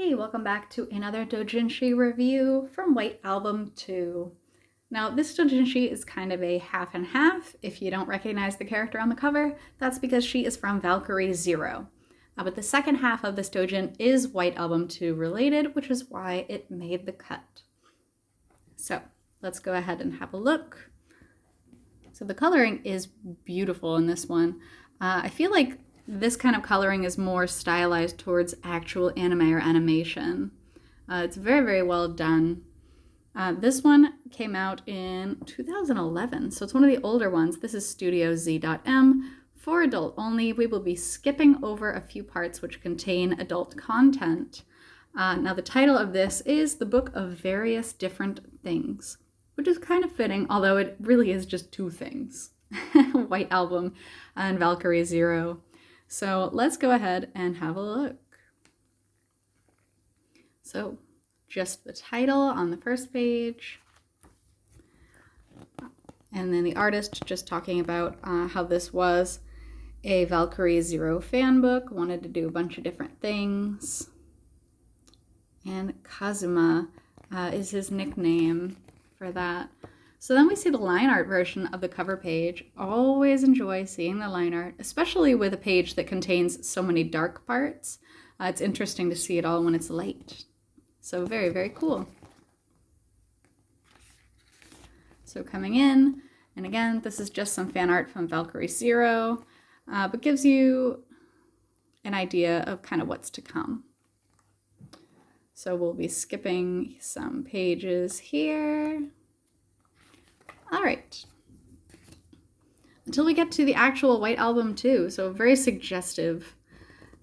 Hey, welcome back to another doujinshi review from White Album 2. Now, this doujinshi is kind of a half and half. If you don't recognize the character on the cover, that's because she is from Valkyrie 0. But the second half of this doujin is White Album 2 related, which is why it made the cut. So, let's go ahead and have a look. So the coloring is beautiful in this one. I feel like this kind of coloring is more stylized towards actual anime or animation. It's very, very well done. This one came out in 2011, so it's one of the older ones. This is Studio Z.M. For adult only. We will be skipping over a few parts which contain adult content. Now the title of this is The Book of Various Different Things, which is kind of fitting, although it really is just two things. White Album and Valkyrie 0. So let's go ahead and have a look. So just the title on the first page. And then the artist just talking about how this was a Valkyrie 0 fan book, wanted to do a bunch of different things. And Kazuma is his nickname for that. So then we see the line art version of the cover page. Always enjoy seeing the line art, especially with a page that contains so many dark parts. It's interesting to see it all when it's light. So very, very cool. So coming in, and again, this is just some fan art from Valkyrie 0, but gives you an idea of kind of what's to come. So we'll be skipping some pages here. All right, until we get to the actual White Album 2, so very suggestive.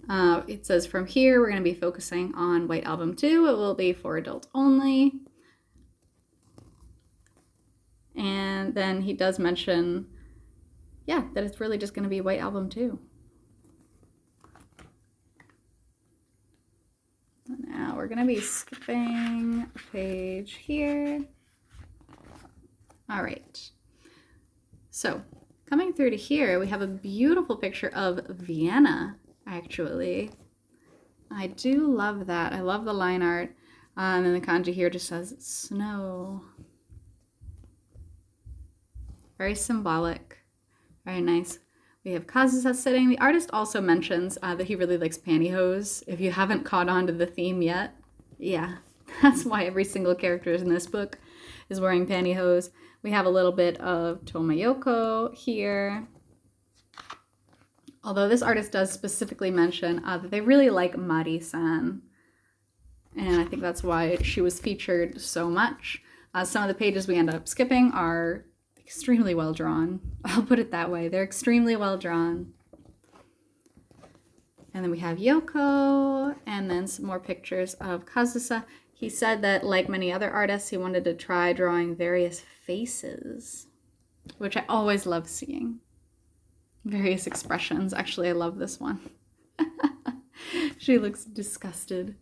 It says from here, we're going to be focusing on White Album 2. It will be for adult only. And then he does mention, yeah, that it's really just going to be White Album 2. Now we're going to be skipping a page here. All right, so coming through to here, we have a beautiful picture of Vienna, actually. I do love that. I love the line art. And then the kanji here just says snow. Very symbolic, very nice. We have Kazusa sitting. The artist also mentions that he really likes pantyhose. If you haven't caught on to the theme yet, yeah, that's why every single character in this book is wearing pantyhose. We have a little bit of Tomoyoko here. Although this artist does specifically mention that they really like Mari-san. And I think that's why she was featured so much. Some of the pages we end up skipping are extremely well drawn. I'll put it that way. They're extremely well drawn. And then we have Yoko, and then some more pictures of Kazusa. He said that, like many other artists, he wanted to try drawing various faces, which I always love seeing. Various expressions. Actually, I love this one. She looks disgusted.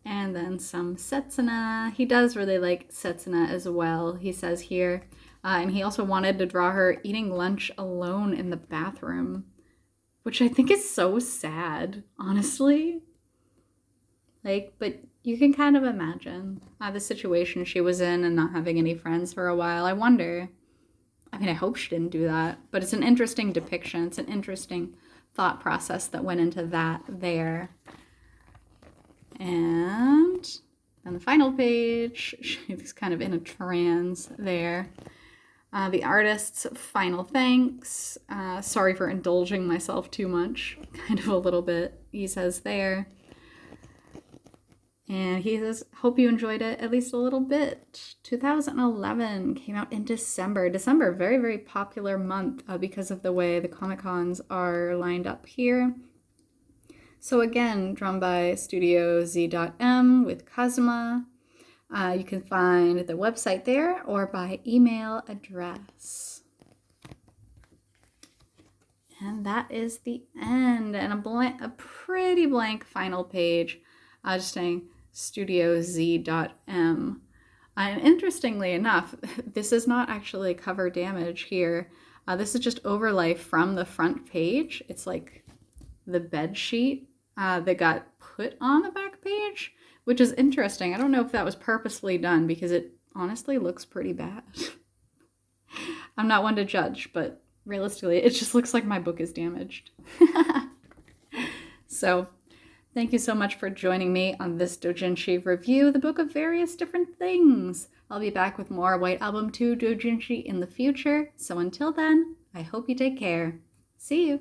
And then some Setsuna. He does really like Setsuna as well, he says here. And he also wanted to draw her eating lunch alone in the bathroom, which I think is so sad, honestly. But you can kind of imagine the situation she was in and not having any friends for a while. I wonder. I mean, I hope she didn't do that, but it's an interesting depiction. It's an interesting thought process that went into that there. And on the final page, she's kind of in a trance there. The artist's final thanks. Sorry for indulging myself too much. Kind of a little bit, he says there. And he says, hope you enjoyed it at least a little bit. 2011 came out in December. December, very, very popular month because of the way the Comic-Cons are lined up here. So again, drawn by Studio Z.M with Kazuma. You can find the website there or by email address. And that is the end. And a pretty blank final page, just saying Studio Z.M. And interestingly enough, this is not actually cover damage here. This is just overlay from the front page. It's like the bed sheet that got put on the back page, which is interesting. I don't know if that was purposefully done because it honestly looks pretty bad. I'm not one to judge, but realistically, it just looks like my book is damaged. So, thank you so much for joining me on this doujinshi review, the book of various different things. I'll be back with more White Album 2 doujinshi in the future, so until then, I hope you take care. See you!